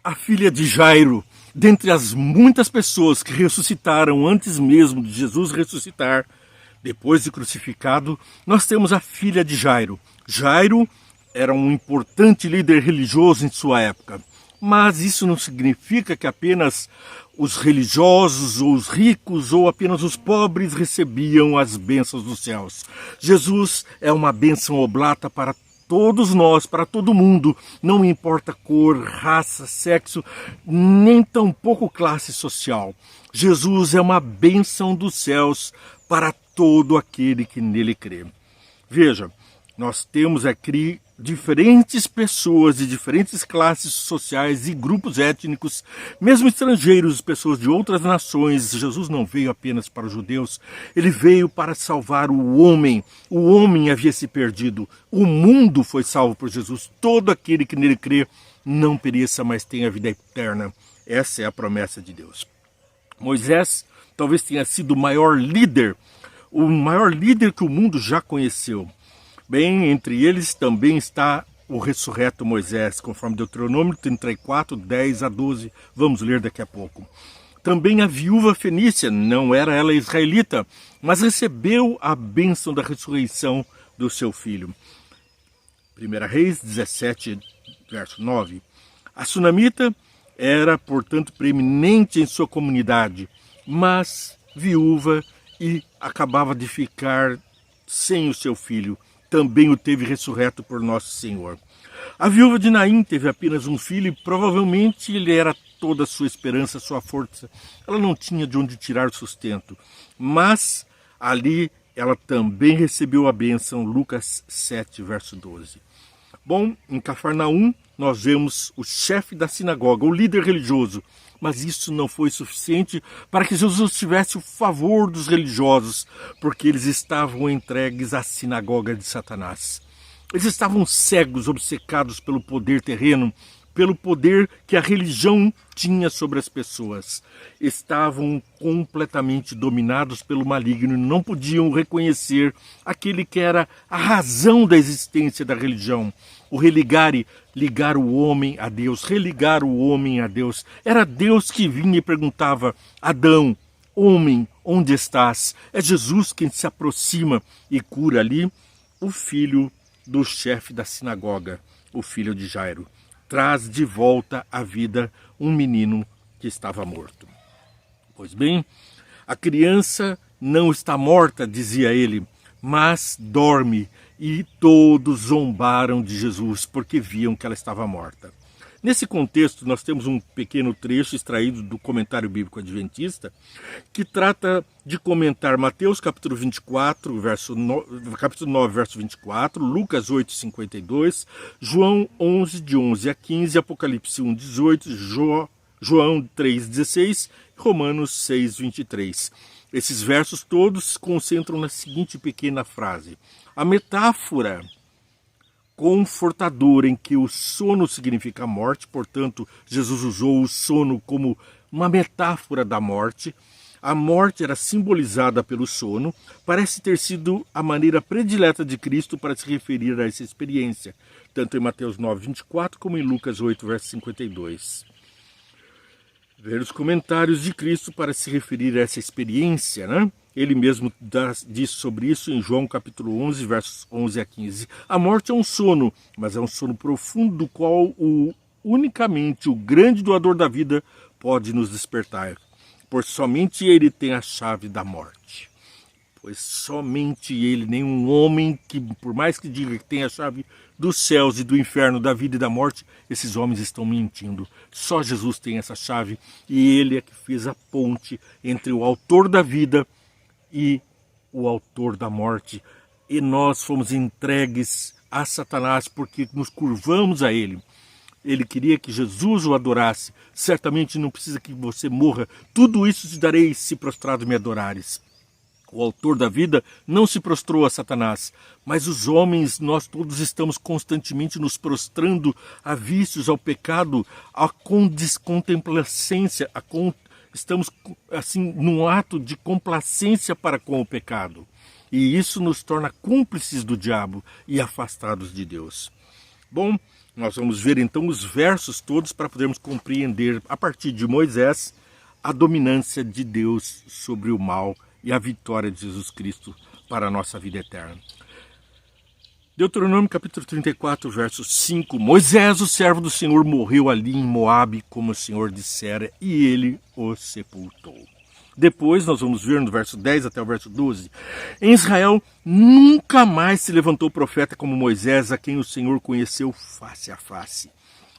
A filha de Jairo, dentre as muitas pessoas que ressuscitaram antes mesmo de Jesus ressuscitar, depois de crucificado, nós temos a filha de Jairo. Jairo era um importante líder religioso em sua época, mas isso não significa que apenas os religiosos ou os ricos ou apenas os pobres recebiam as bênçãos dos céus. Jesus é uma bênção oblata para todos nós, para todo mundo, não importa cor, raça, sexo, nem tampouco classe social. Jesus é uma bênção dos céus para todo aquele que nele crê. Veja, nós temos aqui diferentes pessoas de diferentes classes sociais e grupos étnicos, mesmo estrangeiros, pessoas de outras nações. Jesus não veio apenas para os judeus, ele veio para salvar o homem. O homem havia se perdido, o mundo foi salvo por Jesus. Todo aquele que nele crê não pereça, mas tenha vida eterna. Essa é a promessa de Deus. Moisés talvez tenha sido o maior líder que o mundo já conheceu. Bem, entre eles também está o ressurreto Moisés, conforme Deuteronômio 34, 10 a 12. Vamos ler daqui a pouco. Também a viúva fenícia, não era ela israelita, mas recebeu a bênção da ressurreição do seu filho. 1 Reis 17, verso 9. A sunamita era, portanto, preeminente em sua comunidade, mas viúva e acabava de ficar sem o seu filho. Também o teve ressurreto por nosso Senhor. A viúva de Naim teve apenas um filho e provavelmente ele era toda a sua esperança, sua força. Ela não tinha de onde tirar sustento. Mas ali ela também recebeu a bênção, Lucas 7, verso 12. Bom, em Cafarnaum nós vemos o chefe da sinagoga, o líder religioso. Mas isso não foi suficiente para que Jesus tivesse o favor dos religiosos, porque eles estavam entregues à sinagoga de Satanás. Eles estavam cegos, obcecados pelo poder terreno, pelo poder que a religião tinha sobre as pessoas. Estavam completamente dominados pelo maligno e não podiam reconhecer aquele que era a razão da existência da religião. O ligar o homem a Deus, religar o homem a Deus. Era Deus que vinha e perguntava: Adão, homem, onde estás? É Jesus quem se aproxima e cura ali o filho do chefe da sinagoga, o filho de Jairo. Traz de volta à vida um menino que estava morto. Pois bem, a criança não está morta, dizia ele, mas dorme. E todos zombaram de Jesus porque viam que ela estava morta. Nesse contexto, nós temos um pequeno trecho extraído do Comentário Bíblico Adventista que trata de comentar Mateus capítulo 24, capítulo 9, verso 24, Lucas 8, 52, João 11, de 11 a 15, Apocalipse 1, 18, João 3, 16 e Romanos 6, 23. Esses versos todos se concentram na seguinte pequena frase: a metáfora confortadora em que o sono significa morte, portanto, Jesus usou o sono como uma metáfora da morte. A morte era simbolizada pelo sono, parece ter sido a maneira predileta de Cristo para se referir a essa experiência, tanto em Mateus 9, 24, como em Lucas 8, verso 52. Ver os comentários de Cristo para se referir a essa experiência, né? Ele mesmo diz sobre isso em João capítulo 11, versos 11 a 15. A morte é um sono, mas é um sono profundo do qual unicamente o grande doador da vida pode nos despertar, pois somente ele tem a chave da morte. Pois somente ele, nenhum homem que, por mais que diga que tem a chave dos céus e do inferno, da vida e da morte, esses homens estão mentindo. Só Jesus tem essa chave e ele é que fez a ponte entre o autor da vida e o autor da morte. E nós fomos entregues a Satanás porque nos curvamos a ele. Ele queria que Jesus o adorasse. Certamente não precisa que você morra. Tudo isso te darei se prostrado me adorares. O autor da vida não se prostrou a Satanás, mas os homens, nós todos estamos constantemente nos prostrando a vícios, ao pecado, à descontemplacência, estamos assim num ato de complacência para com o pecado. E isso nos torna cúmplices do diabo e afastados de Deus. Bom, Nós vamos ver então os versos todos para podermos compreender, a partir de Moisés, a dominância de Deus sobre o mal e a vitória de Jesus Cristo para a nossa vida eterna. Deuteronômio capítulo 34, verso 5. Moisés, o servo do Senhor, morreu ali em Moabe, como o Senhor dissera, e ele o sepultou. Depois nós vamos ver no verso 10 até o verso 12. Em Israel nunca mais se levantou profeta como Moisés, a quem o Senhor conheceu face a face.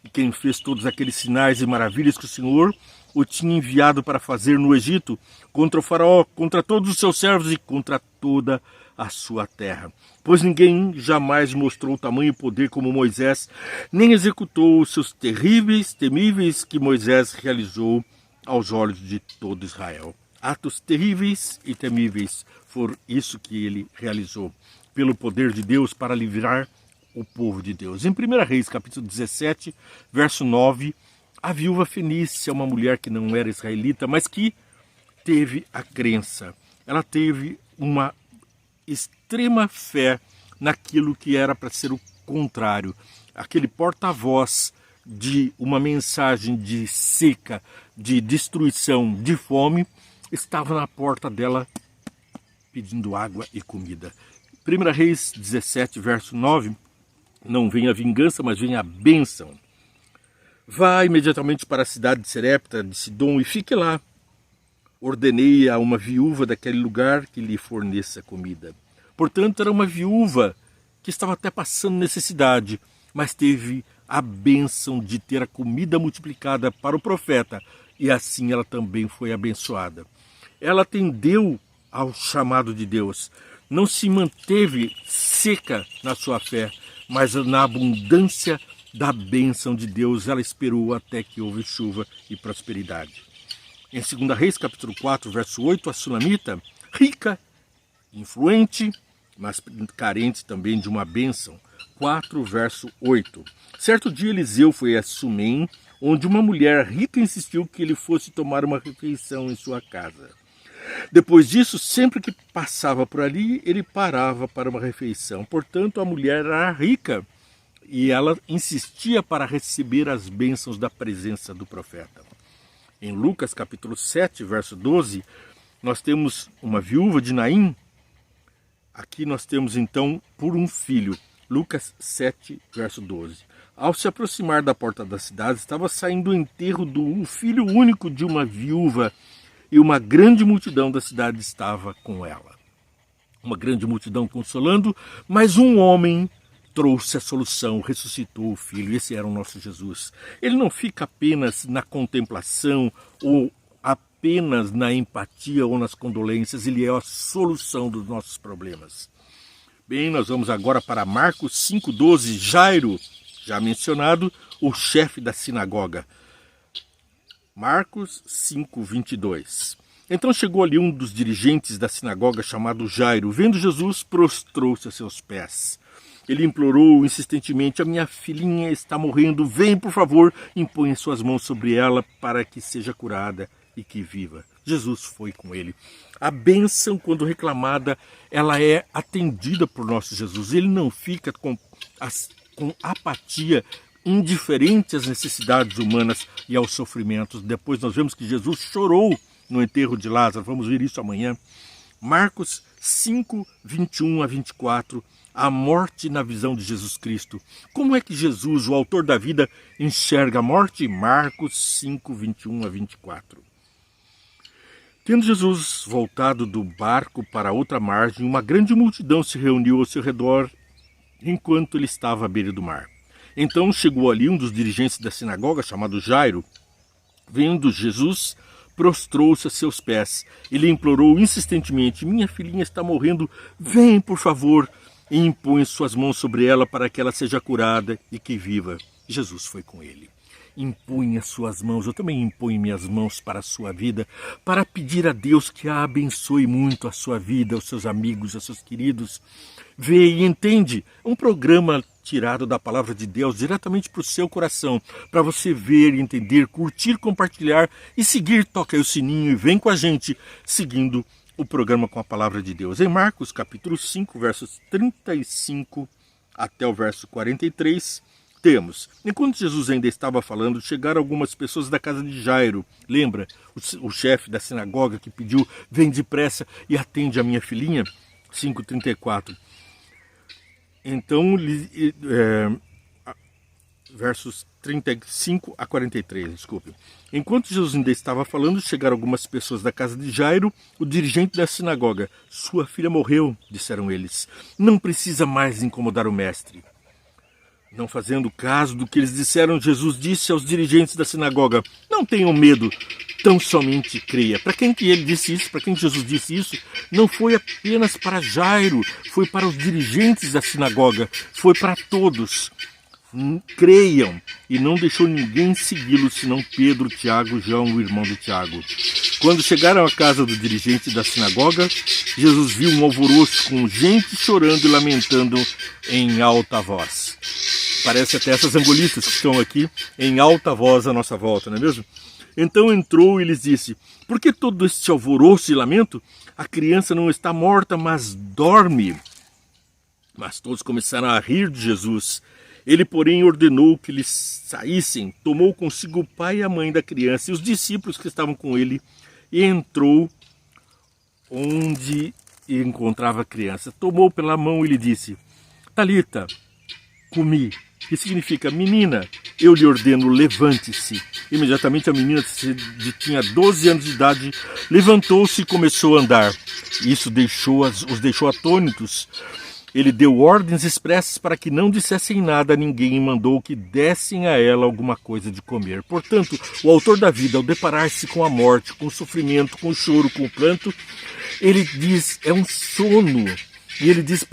E quem fez todos aqueles sinais e maravilhas que o Senhor o tinha enviado para fazer no Egito, contra o faraó, contra todos os seus servos e contra toda a sua terra. Pois ninguém jamais mostrou tamanho poder como Moisés, nem executou os seus temíveis que Moisés realizou aos olhos de todo Israel. Atos terríveis e temíveis foram isso que ele realizou, pelo poder de Deus para livrar o povo de Deus. Em 1 Reis, capítulo 17, verso 9, a viúva fenícia, uma mulher que não era israelita, mas que teve a crença. Ela teve uma extrema fé naquilo que era para ser o contrário. Aquele porta-voz de uma mensagem de seca, de destruição, de fome, estava na porta dela pedindo água e comida. 1 Reis 17, verso 9, não vem a vingança, mas vem a bênção. Vá imediatamente para a cidade de Serepta, de Sidom, e fique lá. Ordenei a uma viúva daquele lugar que lhe forneça comida. Portanto, era uma viúva que estava até passando necessidade, mas teve a bênção de ter a comida multiplicada para o profeta, e assim ela também foi abençoada. Ela atendeu ao chamado de Deus, não se manteve seca na sua fé, mas na abundância da bênção de Deus, ela esperou até que houve chuva e prosperidade. Em 2 Reis, capítulo 4, verso 8, a sunamita, rica, influente, mas carente também de uma bênção. 4, verso 8. Certo dia Eliseu foi a Sunem, onde uma mulher rica insistiu que ele fosse tomar uma refeição em sua casa. Depois disso, sempre que passava por ali, ele parava para uma refeição. Portanto, a mulher era rica e ela insistia para receber as bênçãos da presença do profeta. Em Lucas capítulo 7, verso 12, nós temos uma viúva de Naim. Aqui nós temos então por um filho. Lucas 7, verso 12. Ao se aproximar da porta da cidade, estava saindo o enterro do filho único de uma viúva, e uma grande multidão da cidade estava com ela. Uma grande multidão consolando, mas um homem trouxe a solução, ressuscitou o filho. Esse era o nosso Jesus. Ele não fica apenas na contemplação ou apenas na empatia ou nas condolências, ele é a solução dos nossos problemas. Bem, nós vamos agora para Marcos 5,12. Jairo, já mencionado, o chefe da sinagoga. Marcos 5:22. Então chegou ali um dos dirigentes da sinagoga chamado Jairo. Vendo Jesus, prostrou-se a seus pés. Ele implorou insistentemente: a minha filhinha está morrendo, vem por favor, impõe suas mãos sobre ela para que seja curada e que viva. Jesus foi com ele. A bênção, quando reclamada, ela é atendida por nosso Jesus. Ele não fica com apatia, indiferente às necessidades humanas e aos sofrimentos. Depois nós vemos que Jesus chorou no enterro de Lázaro. Vamos ver isso amanhã. Marcos 5:21-24. A morte na visão de Jesus Cristo. Como é que Jesus, o autor da vida, enxerga a morte? Marcos 5:21-24. Tendo Jesus voltado do barco para outra margem, uma grande multidão se reuniu ao seu redor enquanto ele estava à beira do mar. Então chegou ali um dos dirigentes da sinagoga, chamado Jairo. Vendo Jesus, prostrou-se a seus pés. Ele implorou insistentemente: minha filhinha está morrendo, vem por favor, e impõe suas mãos sobre ela para que ela seja curada e que viva. Jesus foi com ele. Impunha suas mãos, eu também imponho minhas mãos para a sua vida, para pedir a Deus que a abençoe muito a sua vida, aos seus amigos, aos seus queridos. Vê e entende, um programa tirado da palavra de Deus diretamente para o seu coração, para você ver, entender, curtir, compartilhar e seguir. Toca aí o sininho e vem com a gente, seguindo o programa com a palavra de Deus. Em Marcos capítulo 5, versos 35 até o verso 43, Temos. Enquanto Jesus ainda estava falando, chegaram algumas pessoas da casa de Jairo. Lembra? O chefe da sinagoga que pediu, vem depressa e atende a minha filhinha? 5:34. Então, versos 35 a 43, desculpe. Enquanto Jesus ainda estava falando, chegaram algumas pessoas da casa de Jairo, o dirigente da sinagoga. Sua filha morreu, disseram eles. Não precisa mais incomodar o mestre. Não fazendo caso do que eles disseram, Jesus disse aos dirigentes da sinagoga, não tenham medo, tão somente creia. Para quem que ele disse isso? Para quem Jesus disse isso? Não foi apenas para Jairo, foi para os dirigentes da sinagoga, foi para todos. Creiam, e não deixou ninguém segui-lo, senão Pedro, Tiago, João, o irmão de Tiago. Quando chegaram à casa do dirigente da sinagoga, Jesus viu um alvoroço com gente chorando e lamentando em alta voz. Parece até essas angolistas que estão aqui em alta voz à nossa volta, não é mesmo? Então entrou e lhes disse, por que todo este alvoroço e lamento? A criança não está morta, mas dorme. Mas todos começaram a rir de Jesus. Ele, porém, ordenou que eles saíssem, tomou consigo o pai e a mãe da criança e os discípulos que estavam com ele, e entrou onde encontrava a criança. Tomou pela mão e lhe disse, Talita, cumi, que significa, menina, eu lhe ordeno, levante-se. Imediatamente a menina, que tinha 12 anos de idade, levantou-se e começou a andar. Isso os deixou atônitos. Ele deu ordens expressas para que não dissessem nada a ninguém e mandou que dessem a ela alguma coisa de comer. Portanto, o autor da vida, ao deparar-se com a morte, com o sofrimento, com o choro, com o pranto, ele diz, é um sono. E ele diz,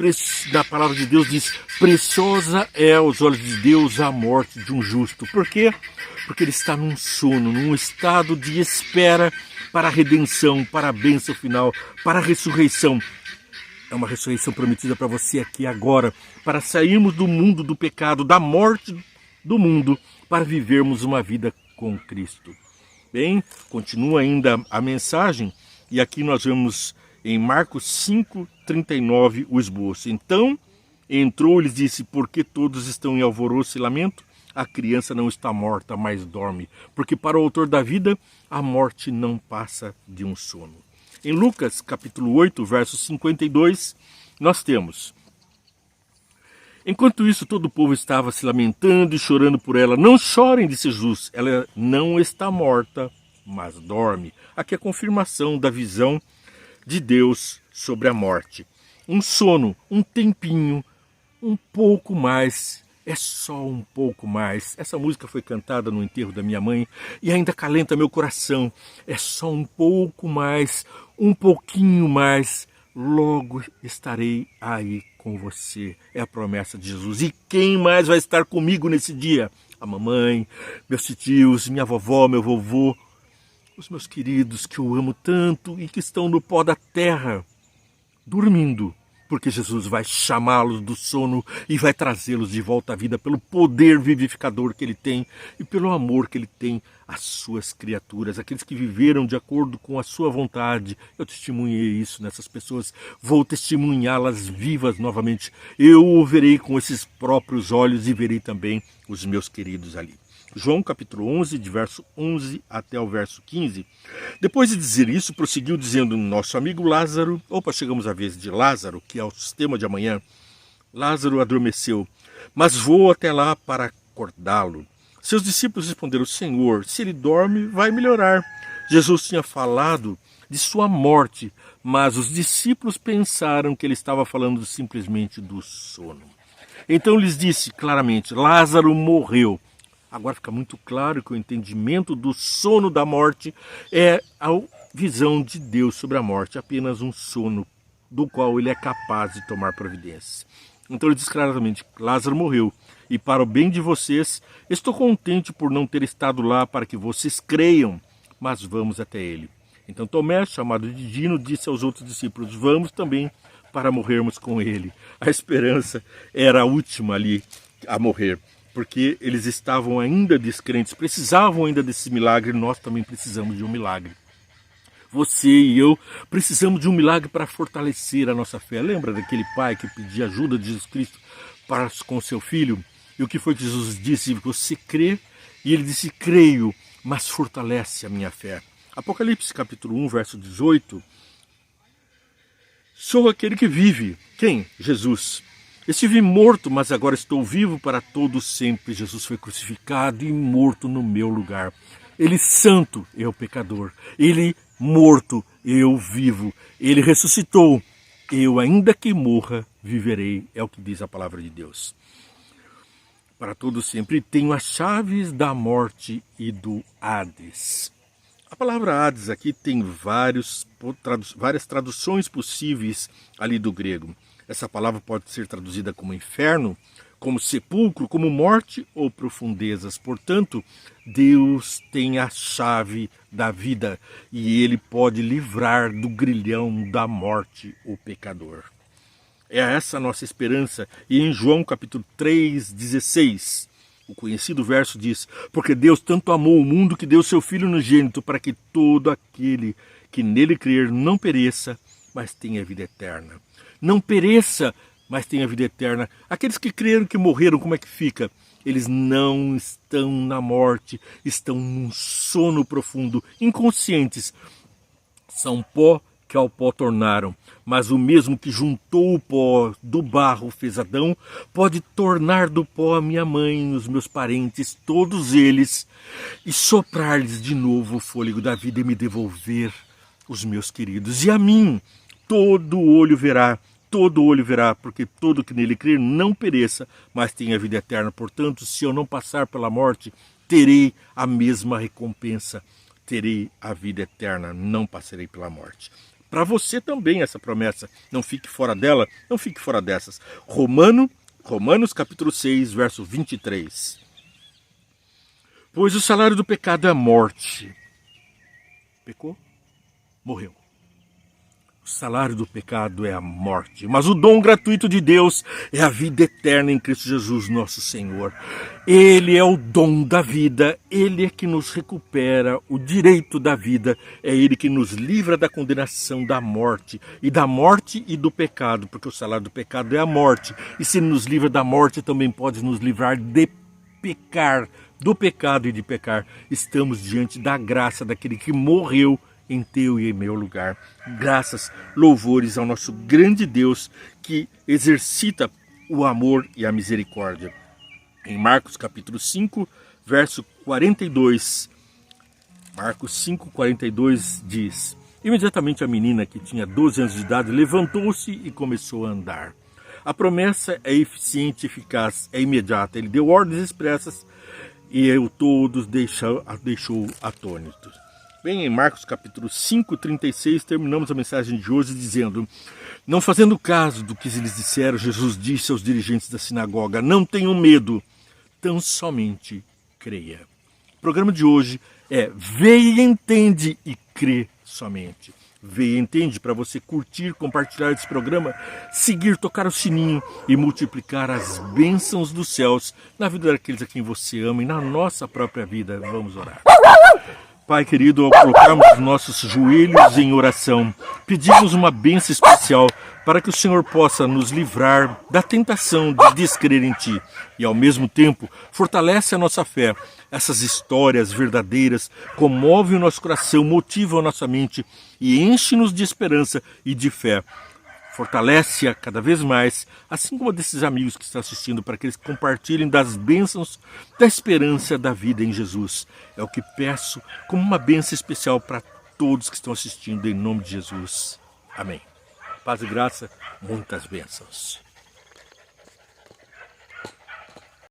na palavra de Deus, diz, preciosa é aos olhos de Deus a morte de um justo. Por quê? Porque ele está num sono, num estado de espera para a redenção, para a bênção final, para a ressurreição. É uma ressurreição prometida para você aqui agora, para sairmos do mundo do pecado, da morte do mundo, para vivermos uma vida com Cristo. Bem, continua ainda a mensagem, e aqui nós vemos em Marcos 5:39 o esboço. Então entrou e lhes disse, por que todos estão em alvoroço e lamento? A criança não está morta, mas dorme, porque para o autor da vida, a morte não passa de um sono. Em Lucas, capítulo 8, verso 52, nós temos, enquanto isso todo o povo estava se lamentando e chorando por ela. Não chorem, disse Jesus, ela não está morta, mas dorme. Aqui é a confirmação da visão de Deus sobre a morte. Um sono, um tempinho, um pouco mais, é só um pouco mais. Essa música foi cantada no enterro da minha mãe e ainda acalenta meu coração. É só um pouco mais, um pouquinho mais, logo estarei aí com você. É a promessa de Jesus. E quem mais vai estar comigo nesse dia? A mamãe, meus tios, minha vovó, meu vovô, os meus queridos que eu amo tanto e que estão no pó da terra, dormindo, porque Jesus vai chamá-los do sono e vai trazê-los de volta à vida pelo poder vivificador que Ele tem e pelo amor que Ele tem às suas criaturas, aqueles que viveram de acordo com a sua vontade. Eu testemunhei isso nessas pessoas, vou testemunhá-las vivas novamente. Eu o verei com esses próprios olhos e verei também os meus queridos ali. João capítulo 11, de verso 11 até o verso 15. Depois de dizer isso, prosseguiu dizendo, nosso amigo Lázaro, chegamos à vez de Lázaro, que é o sistema de amanhã. Lázaro adormeceu, mas vou até lá para acordá-lo. Seus discípulos responderam, Senhor, se ele dorme, vai melhorar. Jesus tinha falado de sua morte, mas os discípulos pensaram que ele estava falando simplesmente do sono. Então lhes disse claramente, Lázaro morreu. Agora fica muito claro que o entendimento do sono da morte é a visão de Deus sobre a morte, apenas um sono do qual ele é capaz de tomar providências. Então ele diz claramente, Lázaro morreu, e para o bem de vocês, estou contente por não ter estado lá para que vocês creiam, mas vamos até ele. Então Tomé, chamado de Dino, disse aos outros discípulos, vamos também para morrermos com ele. A esperança era a última ali a morrer, porque eles estavam ainda descrentes, precisavam ainda desse milagre, nós também precisamos de um milagre. Você e eu precisamos de um milagre para fortalecer a nossa fé. Lembra daquele pai que pedia ajuda de Jesus Cristo com seu filho? E o que foi que Jesus disse? Você crê? E ele disse, creio, mas fortalece a minha fé. Apocalipse capítulo 1, verso 18. Sou aquele que vive. Quem? Jesus. Estive morto, mas agora estou vivo para todo sempre. Jesus foi crucificado e morto no meu lugar. Ele santo, eu pecador. Ele morto, eu vivo. Ele ressuscitou. Eu, ainda que morra, viverei. É o que diz a palavra de Deus. Para todo sempre. Tenho as chaves da morte e do Hades. A palavra Hades aqui tem várias traduções possíveis ali do grego. Essa palavra pode ser traduzida como inferno, como sepulcro, como morte ou profundezas. Portanto, Deus tem a chave da vida e Ele pode livrar do grilhão da morte o pecador. É essa a nossa esperança. E em João capítulo 3,16, o conhecido verso diz, porque Deus tanto amou o mundo que deu seu Filho unigênito para que todo aquele que nele crer não pereça, mas tenha vida eterna. Não pereça, mas tenha vida eterna. Aqueles que creram que morreram, como é que fica? Eles não estão na morte, estão num sono profundo, inconscientes. São pó que ao pó tornaram, mas o mesmo que juntou o pó do barro fez Adão, pode tornar do pó a minha mãe, os meus parentes, todos eles, e soprar-lhes de novo o fôlego da vida e me devolver os meus queridos. E a mim, todo olho verá, porque todo que nele crer não pereça, mas tenha vida eterna. Portanto, se eu não passar pela morte, terei a mesma recompensa, terei a vida eterna, não passarei pela morte. Para você também essa promessa, não fique fora dela, não fique fora dessas. Romanos capítulo 6, verso 23. Pois o salário do pecado é a morte. Pecou? Morreu. O salário do pecado é a morte, mas o dom gratuito de Deus é a vida eterna em Cristo Jesus, nosso Senhor. Ele é o dom da vida, Ele é que nos recupera o direito da vida, é Ele que nos livra da condenação da morte e do pecado, porque o salário do pecado é a morte, e se Ele nos livra da morte, também pode nos livrar de pecar, do pecado e de pecar. Estamos diante da graça daquele que morreu em teu e em meu lugar. Graças, louvores ao nosso grande Deus que exercita o amor e a misericórdia. Em Marcos capítulo 5, verso 42, Marcos 5, 42 diz, imediatamente a menina que tinha 12 anos de idade levantou-se e começou a andar. A promessa é eficiente, eficaz, é imediata. Ele deu ordens expressas e todos deixou atônitos. Bem, em Marcos capítulo 5, 36, terminamos a mensagem de hoje dizendo, não fazendo caso do que eles disseram, Jesus disse aos dirigentes da sinagoga, não tenham medo, tão somente creia. O programa de hoje é Vê e Entende e Crê somente. Vê e Entende para você curtir, compartilhar esse programa, seguir, tocar o sininho e multiplicar as bênçãos dos céus na vida daqueles a quem você ama e na nossa própria vida. Vamos orar. Pai querido, ao colocarmos os nossos joelhos em oração, pedimos uma bênção especial para que o Senhor possa nos livrar da tentação de descrer em Ti e, ao mesmo tempo, fortalece a nossa fé. Essas histórias verdadeiras comovem o nosso coração, motivam a nossa mente e enchem-nos de esperança e de fé. Fortalece-a cada vez mais, assim como desses amigos que estão assistindo, para que eles compartilhem das bênçãos da esperança da vida em Jesus. É o que peço como uma bênção especial para todos que estão assistindo, em nome de Jesus. Amém. Paz e graça, muitas bênçãos.